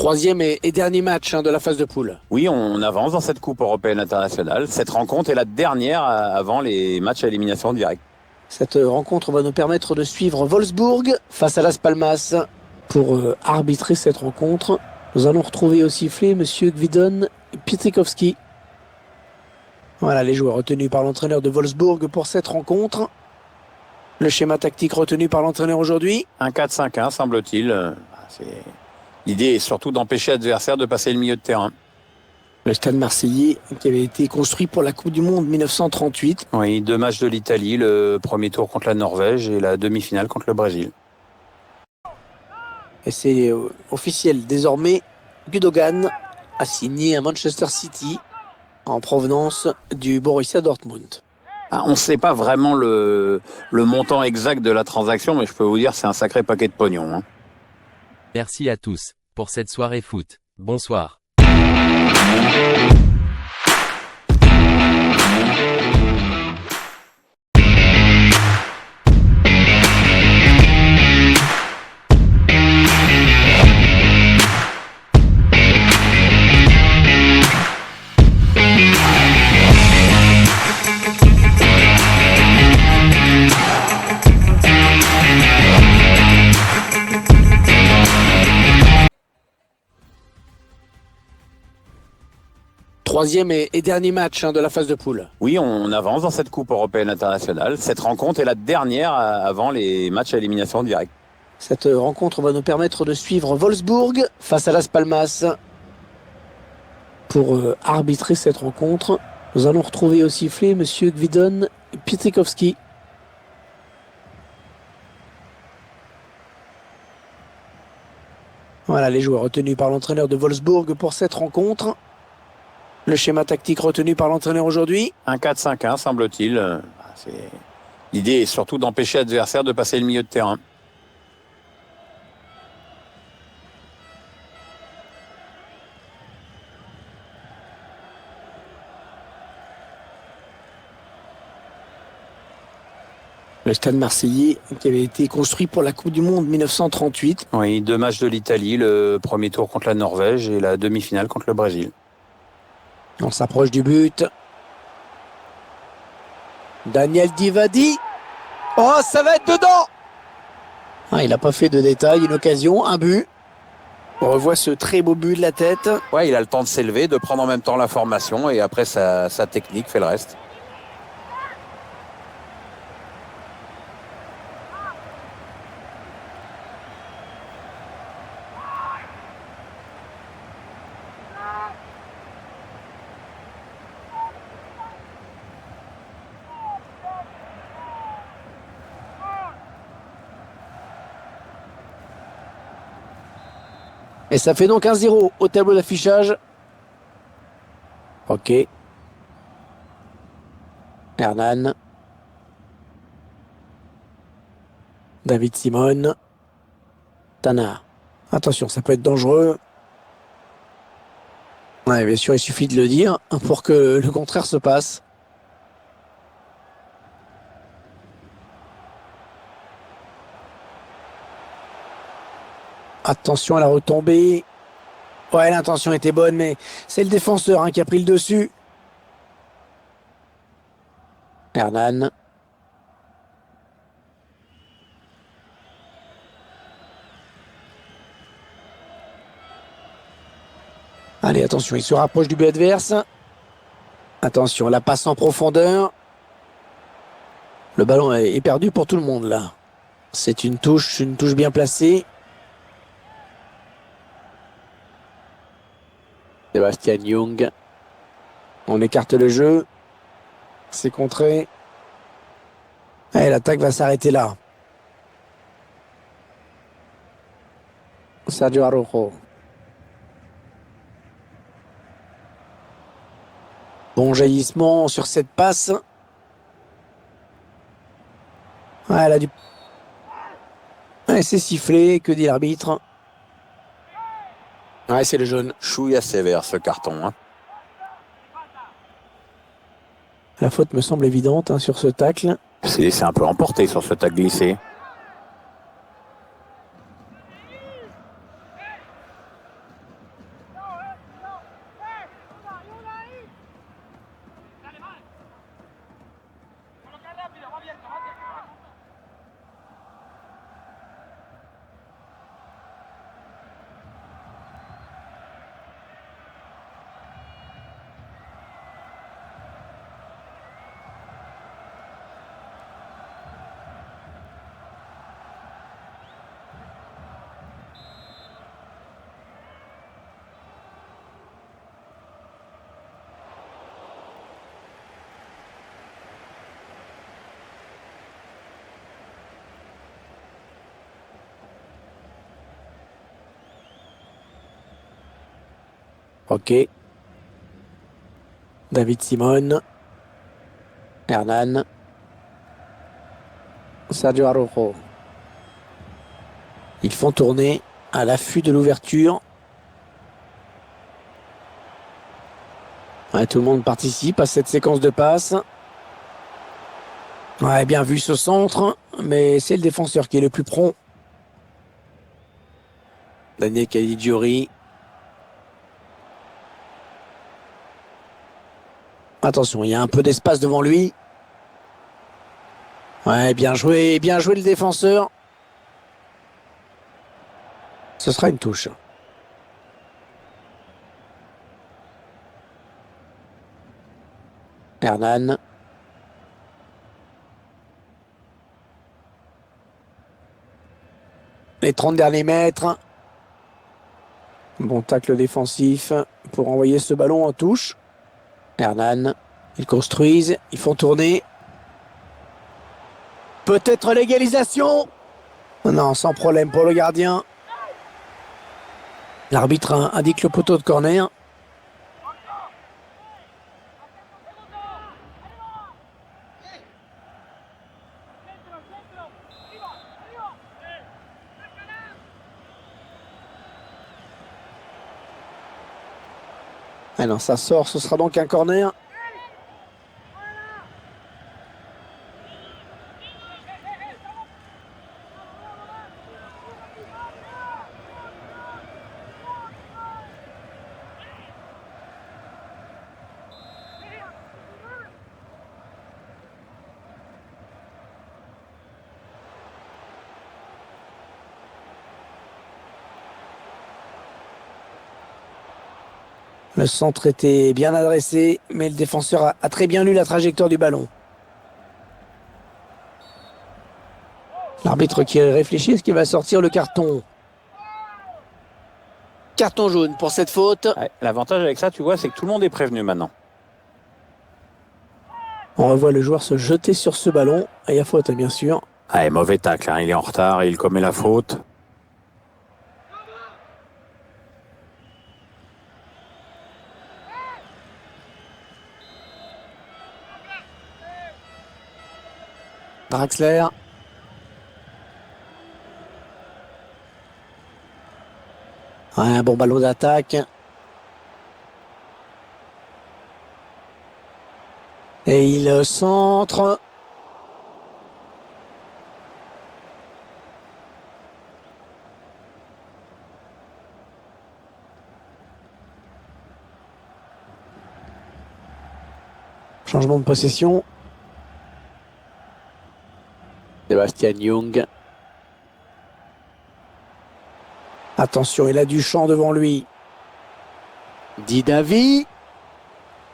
Troisième et dernier match de la phase de poule. Oui, on avance dans cette Coupe européenne internationale. Cette rencontre est la dernière avant les matchs à élimination directe. Cette rencontre va nous permettre de suivre Wolfsburg face à Las Palmas. Pour arbitrer cette rencontre, nous allons retrouver au sifflet Monsieur Gvidon Pietrikowski. Voilà les joueurs retenus par l'entraîneur de Wolfsburg pour cette rencontre. Le schéma tactique retenu par l'entraîneur aujourd'hui. Un 4-5-1 semble-t-il. L'idée est surtout d'empêcher l'adversaire de passer le milieu de terrain. Le stade marseillais qui avait été construit pour la Coupe du Monde 1938. Oui, 2 matchs de l'Italie, le premier tour contre la Norvège et la demi-finale contre le Brésil. Et c'est officiel désormais, Gundogan a signé à Manchester City en provenance du Borussia Dortmund. On ne sait pas vraiment le montant exact de la transaction, mais je peux vous dire c'est un sacré paquet de pognon. Hein. Merci à tous pour cette soirée foot. Bonsoir. Troisième et dernier match de la phase de poule. Oui, on avance dans cette Coupe européenne internationale. Cette rencontre est la dernière avant les matchs à élimination directe. Cette rencontre va nous permettre de suivre Wolfsburg face à Las Palmas. Pour arbitrer cette rencontre, nous allons retrouver au sifflet Monsieur Gvidon Pietrikowski. Voilà les joueurs retenus par l'entraîneur de Wolfsburg pour cette rencontre. Le schéma tactique retenu par l'entraîneur aujourd'hui. Un 4-5-1 semble-t-il. L'idée est surtout d'empêcher l'adversaire de passer le milieu de terrain. Le stade marseillais qui avait été construit pour la Coupe du Monde 1938. Oui, 2 matchs de l'Italie, le premier tour contre la Norvège et la demi-finale contre le Brésil. On s'approche du but. Daniel Divadi. Oh, ça va être dedans. Il n'a pas fait de détails, une occasion, un but. On revoit ce très beau but de la tête. Ouais, il a le temps de s'élever, de prendre en même temps la formation et après sa technique fait le reste. Et ça fait donc 1-0 au tableau d'affichage. Ok. Hernan. David Simon. Tana. Attention, ça peut être dangereux. Ouais, bien sûr, il suffit de le dire pour que le contraire se passe. Attention à la retombée. Ouais, l'intention était bonne, mais c'est le défenseur qui a pris le dessus. Hernan. Allez, attention, il se rapproche du but adverse. Attention, la passe en profondeur. Le ballon est perdu pour tout le monde, là. C'est une touche bien placée. Sébastien Young. On écarte le jeu. C'est contré. Et l'attaque va s'arrêter là. Sergio Araujo. Bon jaillissement sur cette passe. Ouais, elle a du... Ouais, c'est sifflé. Que dit l'arbitre? Ouais, c'est le jaune. Chouïa sévère ce carton. Hein. La faute me semble évidente sur ce tacle. C'est un peu emporté sur ce tacle glissé. Ok. David Simon. Hernan. Sergio Araujo. Ils font tourner à l'affût de l'ouverture. Ouais, tout le monde participe à cette séquence de passes. Ouais, bien vu ce centre, mais c'est le défenseur qui est le plus prompt. Daniel Caligiuri. Attention, il y a un peu d'espace devant lui. Ouais, bien joué le défenseur. Ce sera une touche. Hernan. Les 30 derniers mètres. Bon tacle défensif pour envoyer ce ballon en touche. Hernan. Ils construisent, ils font tourner. Peut-être l'égalisation. Non, sans problème pour le gardien. L'arbitre indique le poteau de corner. Ah non, ça sort, ce sera donc un corner. Le centre était bien adressé, mais le défenseur a très bien lu la trajectoire du ballon. L'arbitre qui réfléchit, est-ce qu'il va sortir le carton? Carton jaune pour cette faute. Ouais, l'avantage avec ça, tu vois, c'est que tout le monde est prévenu maintenant. On revoit le joueur se jeter sur ce ballon. Et il y a faute, bien sûr. Ah, mauvais tacle, hein. Il est en retard, il commet la faute. Draxler. Ouais, un bon ballon d'attaque. Et il centre. Changement de possession. Sébastien Young. Attention, il a du champ devant lui. Didavi.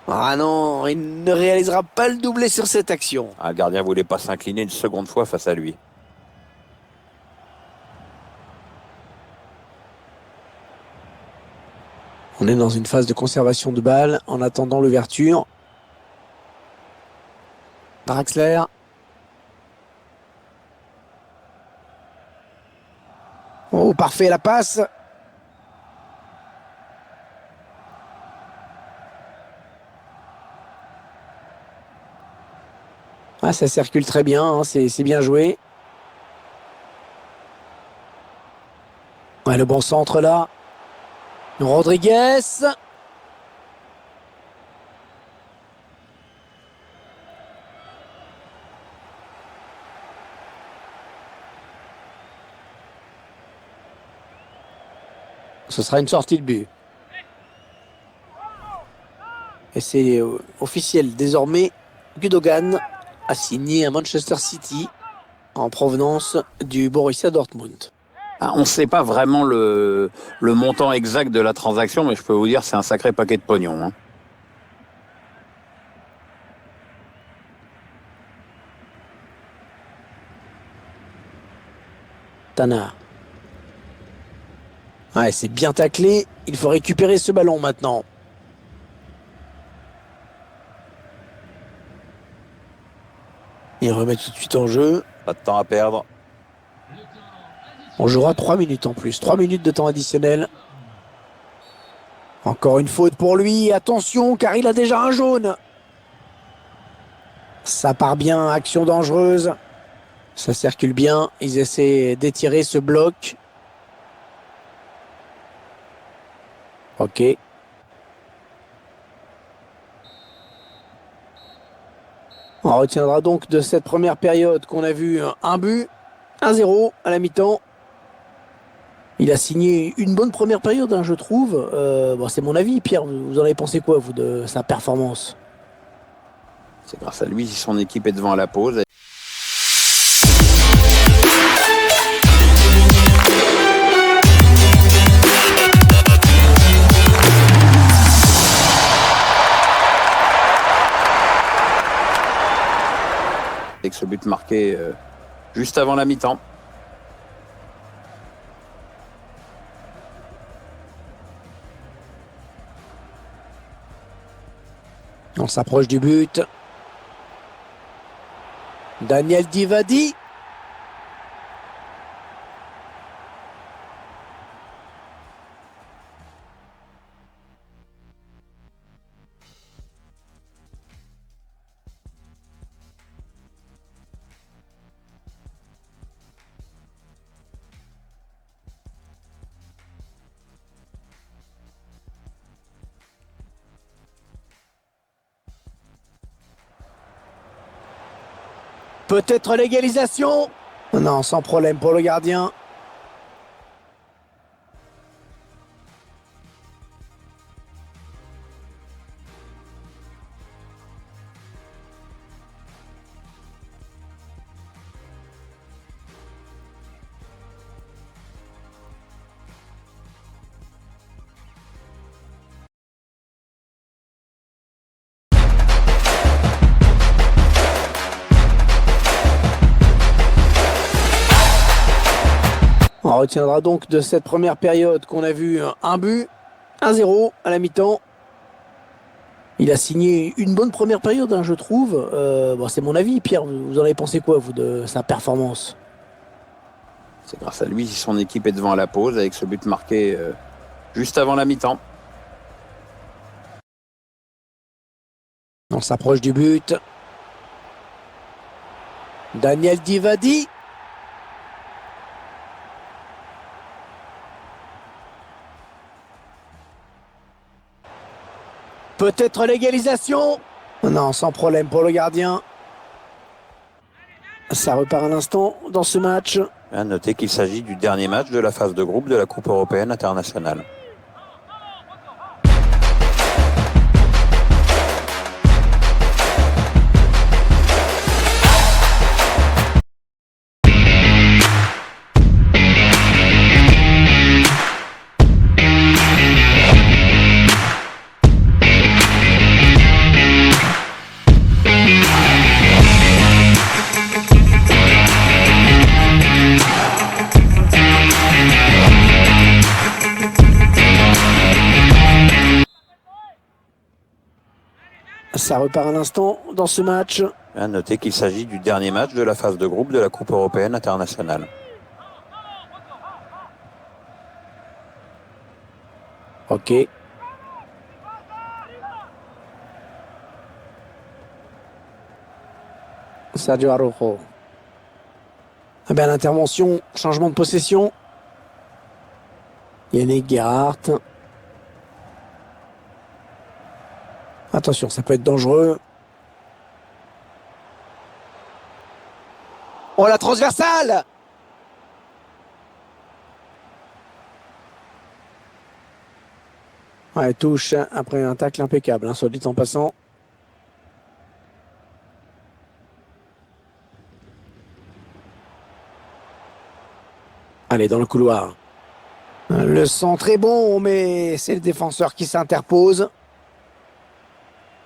Ah non, il ne réalisera pas le doublé sur cette action. Ah, le gardien voulait pas s'incliner une seconde fois face à lui. On est dans une phase de conservation de balle en attendant l'ouverture. Draxler. Oh, parfait la passe. Ah, ça circule très bien, hein, c'est bien joué. Ouais, le bon centre là. Rodriguez. Ce sera une sortie de but. Et c'est officiel désormais. Gundogan a signé à Manchester City en provenance du Borussia Dortmund. Ah, on ne sait pas vraiment le montant exact de la transaction, mais je peux vous dire c'est un sacré paquet de pognon, hein. Tana. Ouais, c'est bien taclé. Il faut récupérer ce ballon maintenant. Il remet tout de suite en jeu. Pas de temps à perdre. On jouera 3 minutes en plus. 3 minutes de temps additionnel. Encore une faute pour lui. Attention, car il a déjà un jaune. Ça part bien, action dangereuse. Ça circule bien. Ils essaient d'étirer ce bloc. Ok. On retiendra donc de cette première période qu'on a vu un but, 1-0 à la mi-temps. Il a signé une bonne première période, hein, je trouve. Bon, c'est mon avis, Pierre. Vous en avez pensé quoi, vous, de sa performance? C'est grâce à lui si son équipe est devant à la pause. Avec ce but marqué juste avant la mi-temps. On s'approche du but. Daniel Divadi. Peut-être l'égalisation. Non, sans problème pour le gardien. On retiendra donc de cette première période qu'on a vu un but, 1-0 à la mi-temps. Il a signé une bonne première période, hein, je trouve. Bon, c'est mon avis, Pierre. Vous en avez pensé quoi, vous, de sa performance? C'est grâce à lui si son équipe est devant à la pause avec ce but marqué juste avant la mi-temps. On s'approche du but. Daniel Divadi. Peut-être l'égalisation. Non, sans problème pour le gardien. Ça repart à l'instant dans ce match. À noter qu'il s'agit du dernier match de la phase de groupe de la Coupe européenne internationale. Ça repart à l'instant dans ce match. À noter qu'il s'agit du dernier match de la phase de groupe de la Coupe européenne internationale. Ok. Sergio Araujo. Eh bien, l'intervention, changement de possession. Yannick Gerhardt. Attention, ça peut être dangereux. Oh, la transversale! Ouais, touche après un tacle impeccable, hein, soit dit en passant. Allez, dans le couloir. Le centre est bon, mais c'est le défenseur qui s'interpose.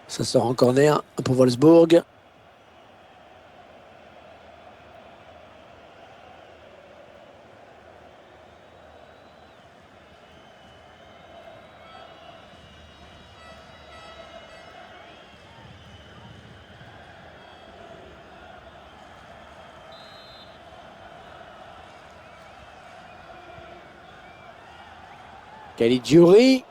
Ça sort en corner pour Wolfsburg. Caligiuri.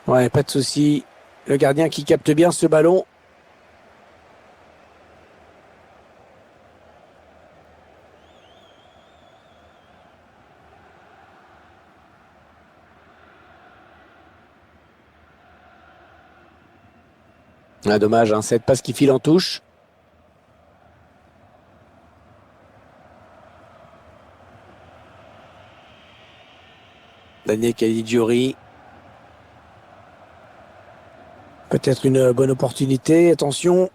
Ouais, pas de souci. Le gardien qui capte bien ce ballon. Ah, dommage, hein, cette passe qui file en touche. Daniel Caligiuri. Peut-être une bonne opportunité. Attention.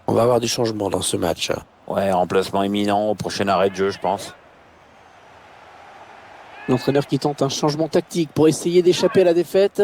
On va avoir du changement dans ce match. Ouais, remplacement imminent au prochain arrêt de jeu, je pense. L'entraîneur qui tente un changement tactique pour essayer d'échapper à la défaite.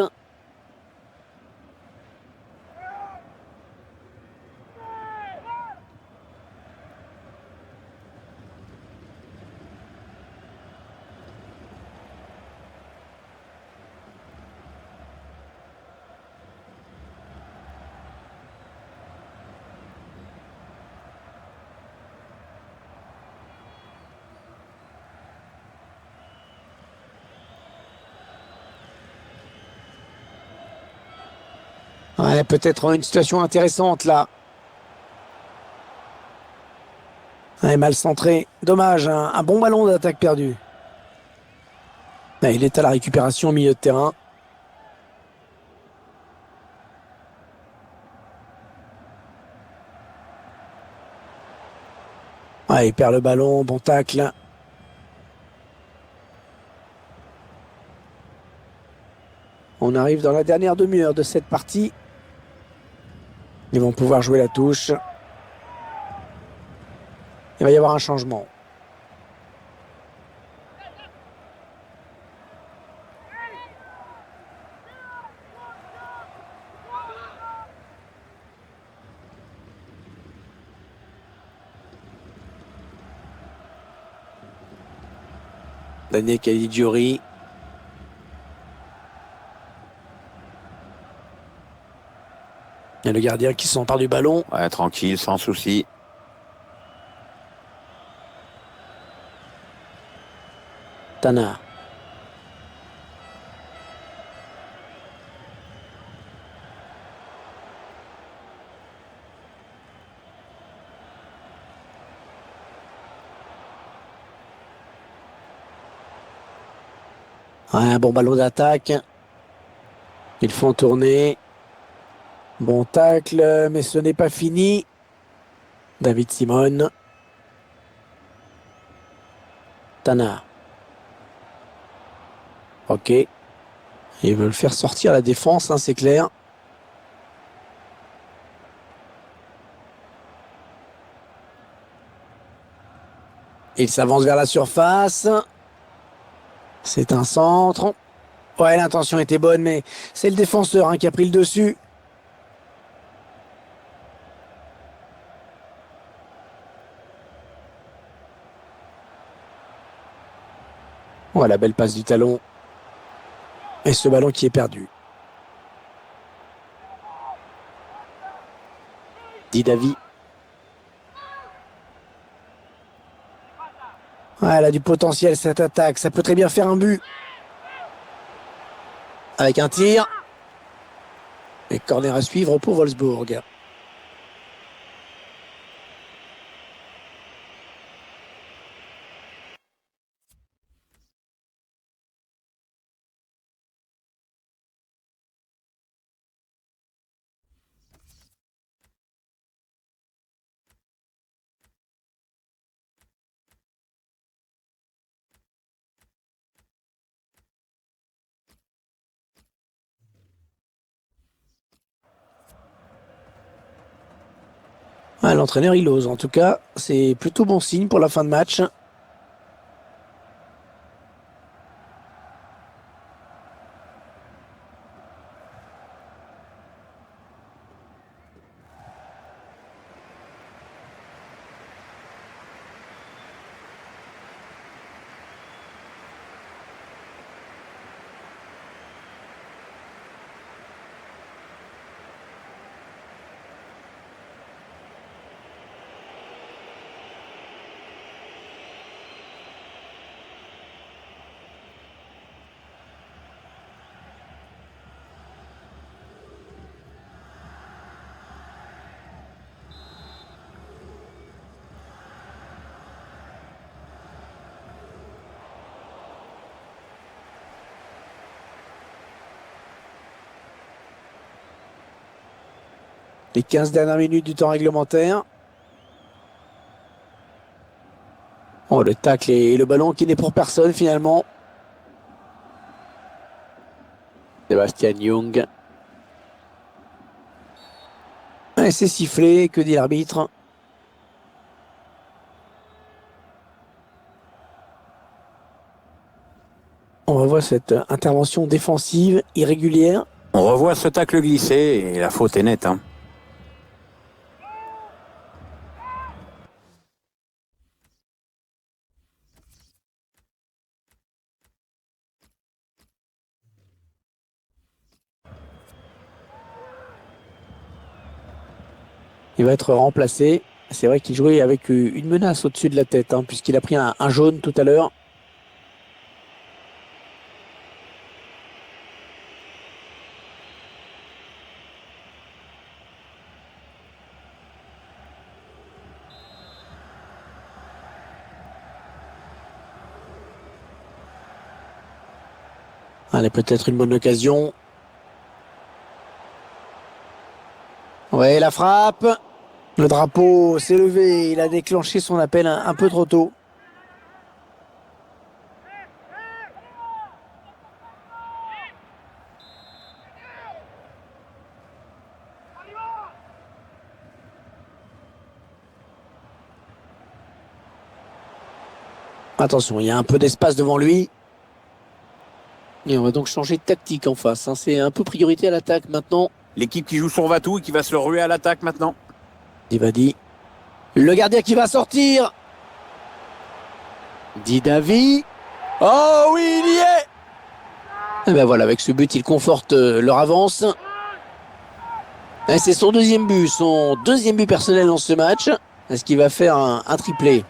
Ouais, peut-être une situation intéressante là. Ouais, mal centré. Dommage, un bon ballon d'attaque perdu. Ouais, il est à la récupération au milieu de terrain. Ouais, il perd le ballon, bon tacle. On arrive dans la dernière demi-heure de cette partie. Ils vont pouvoir jouer la touche. Il va y avoir un changement. Daniel Caligiuri. Il y a le gardien qui s'empare du ballon. Ouais, tranquille, sans souci. Tana. Ouais, un bon ballon d'attaque. Ils font tourner. Bon tacle, mais ce n'est pas fini. David Simon. Tana. Ok. Ils veulent faire sortir la défense, hein, c'est clair. Il s'avance vers la surface. C'est un centre. Ouais, l'intention était bonne, mais c'est le défenseur, hein, qui a pris le dessus. Oh, la belle passe du talon. Et ce ballon qui est perdu. Didavi. Ouais, elle a du potentiel cette attaque. Ça peut très bien faire un but. Avec un tir. Et corner à suivre pour Wolfsburg. Ouais, l'entraîneur, il ose. En tout cas, c'est plutôt bon signe pour la fin de match. Les 15 dernières minutes du temps réglementaire. Oh, le tacle et le ballon qui n'est pour personne finalement. Sébastien Young. Et c'est sifflé, que dit l'arbitre? On revoit cette intervention défensive irrégulière. On revoit ce tacle glissé et la faute est nette. Hein. Il va être remplacé. C'est vrai qu'il jouait avec une menace au-dessus de la tête, hein, puisqu'il a pris un jaune tout à l'heure. Allez, peut-être une bonne occasion. Ouais, la frappe. Le drapeau s'est levé. Il a déclenché son appel un peu trop tôt. Attention, il y a un peu d'espace devant lui. Et on va donc changer de tactique en face. Hein. C'est un peu priorité à l'attaque maintenant. L'équipe qui joue son va-tout et qui va se le ruer à l'attaque maintenant. Divadi. Le gardien qui va sortir. Didavi. Oh oui, il y est. Et ben voilà, avec ce but, il conforte leur avance. Et c'est son deuxième but personnel dans ce match. Est-ce qu'il va faire un triplé?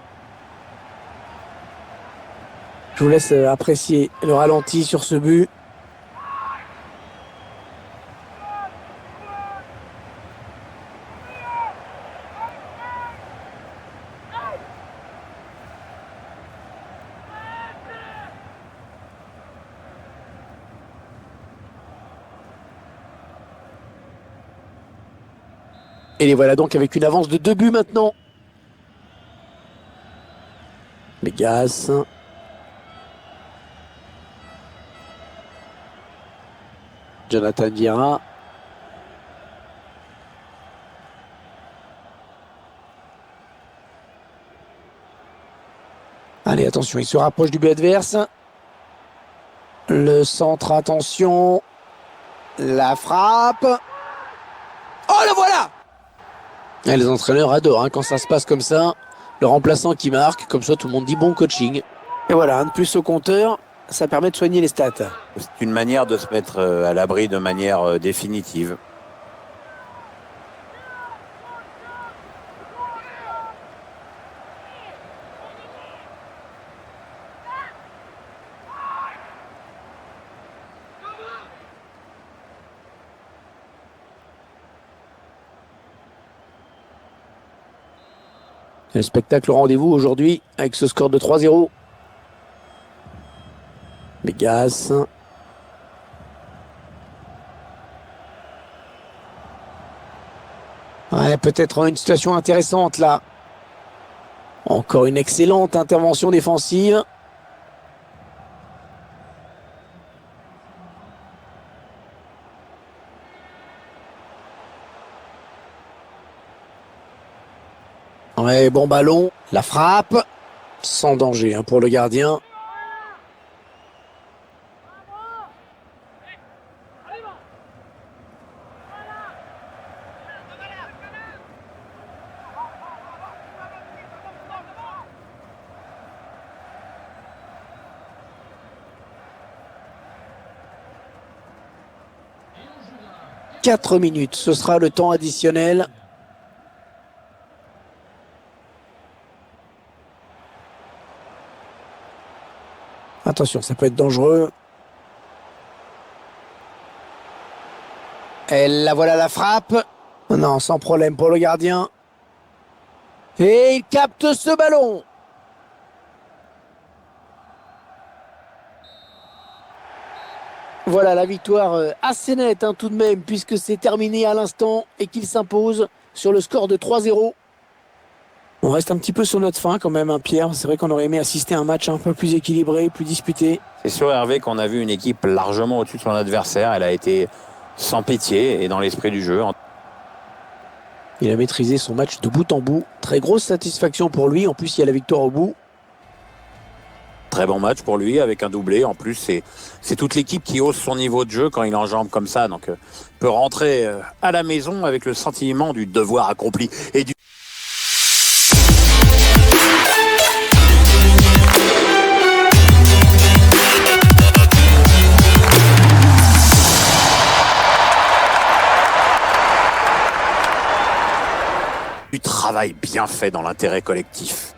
Je vous laisse apprécier le ralenti sur ce but. Et les voilà donc avec une avance de 2 buts maintenant. Vegas. Jonathan Vieira. Allez, attention, il se rapproche du but adverse. Le centre, attention. La frappe. Oh, le voilà! Et les entraîneurs adorent hein, quand ça se passe comme ça. Le remplaçant qui marque, comme ça tout le monde dit bon coaching. Et voilà, un de plus au compteur, ça permet de soigner les stats. C'est une manière de se mettre à l'abri de manière définitive. Le spectacle au rendez-vous aujourd'hui avec ce score de 3-0. Vegas. Ouais, peut-être une situation intéressante là. Encore une excellente intervention défensive. Ouais, bon ballon. La frappe. Sans danger hein, pour le gardien. « 4 minutes, ce sera le temps additionnel. Attention, ça peut être dangereux. Et là voilà la frappe. Non, sans problème pour le gardien. Et il capte ce ballon. Voilà la victoire assez nette tout de même, puisque c'est terminé à l'instant et qu'il s'impose sur le score de 3-0. On reste un petit peu sur notre fin quand même, Pierre. C'est vrai qu'on aurait aimé assister à un match un peu plus équilibré, plus disputé. C'est sûr, Hervé, qu'on a vu une équipe largement au-dessus de son adversaire. Elle a été sans pitié et dans l'esprit du jeu. Il a maîtrisé son match de bout en bout. Très grosse satisfaction pour lui. En plus, il y a la victoire au bout. Très bon match pour lui avec un doublé. En plus, c'est toute l'équipe qui hausse son niveau de jeu quand il enjambe comme ça. Donc, peut rentrer à la maison avec le sentiment du devoir accompli et du... du travail bien fait dans l'intérêt collectif.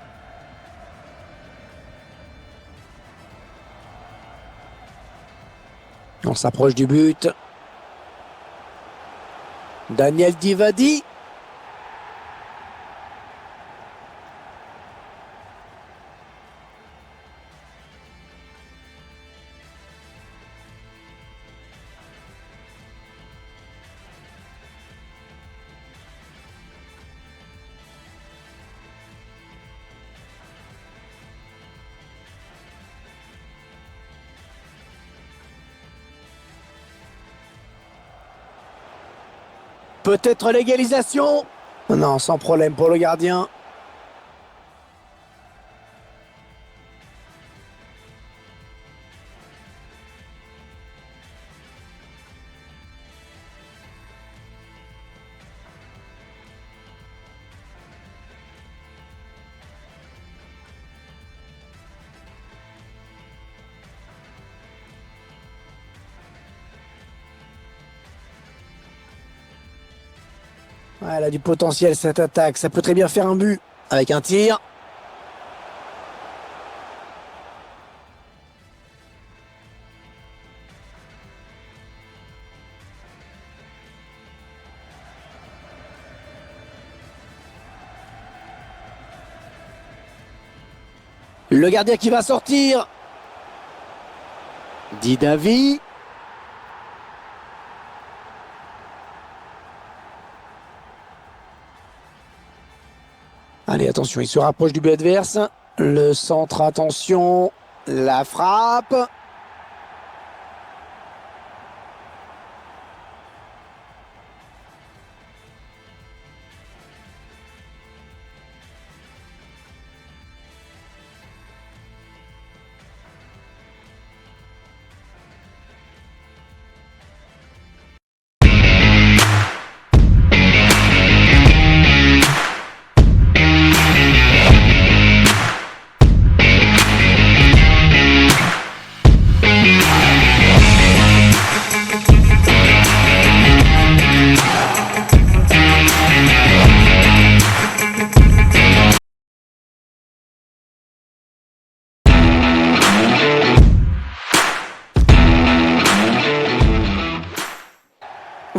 On s'approche du but. Daniel Divadi. Peut-être l'égalisation. Non, sans problème pour le gardien. Ouais, elle a du potentiel cette attaque. Ça peut très bien faire un but avec un tir. Le gardien qui va sortir. Didavi. Allez, attention, il se rapproche du but adverse. Le centre, attention. La frappe.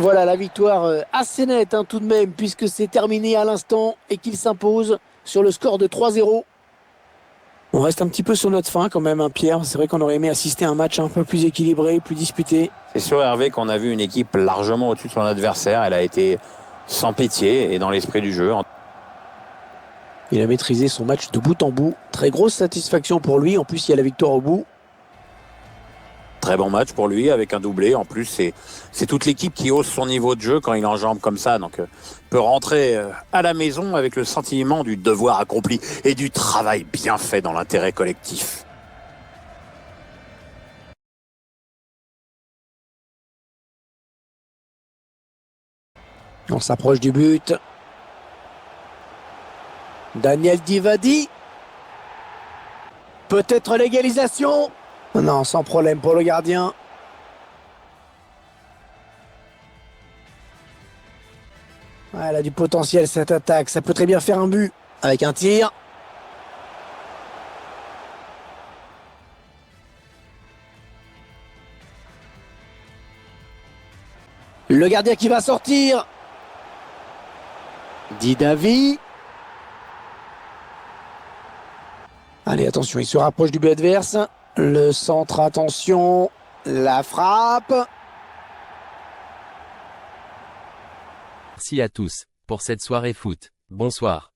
Voilà la victoire assez nette tout de même, puisque c'est terminé à l'instant et qu'il s'impose sur le score de 3-0. On reste un petit peu sur notre fin quand même, Pierre. C'est vrai qu'on aurait aimé assister à un match un peu plus équilibré, plus disputé. C'est sûr, Hervé, qu'on a vu une équipe largement au-dessus de son adversaire. Elle a été sans pitié et dans l'esprit du jeu. Il a maîtrisé son match de bout en bout. Très grosse satisfaction pour lui. En plus, il y a la victoire au bout. Très bon match pour lui avec un doublé. En plus, c'est toute l'équipe qui hausse son niveau de jeu quand il enjambe comme ça. Donc, peut rentrer à la maison avec le sentiment du devoir accompli et du travail bien fait dans l'intérêt collectif. On s'approche du but. Daniel Divadi. Peut-être l'égalisation. Non, sans problème pour le gardien. Ouais, elle a du potentiel cette attaque. Ça peut très bien faire un but avec un tir. Le gardien qui va sortir. Didavi. Allez, attention, il se rapproche du but adverse. Le centre, attention. La frappe. Merci à tous pour cette soirée foot. Bonsoir.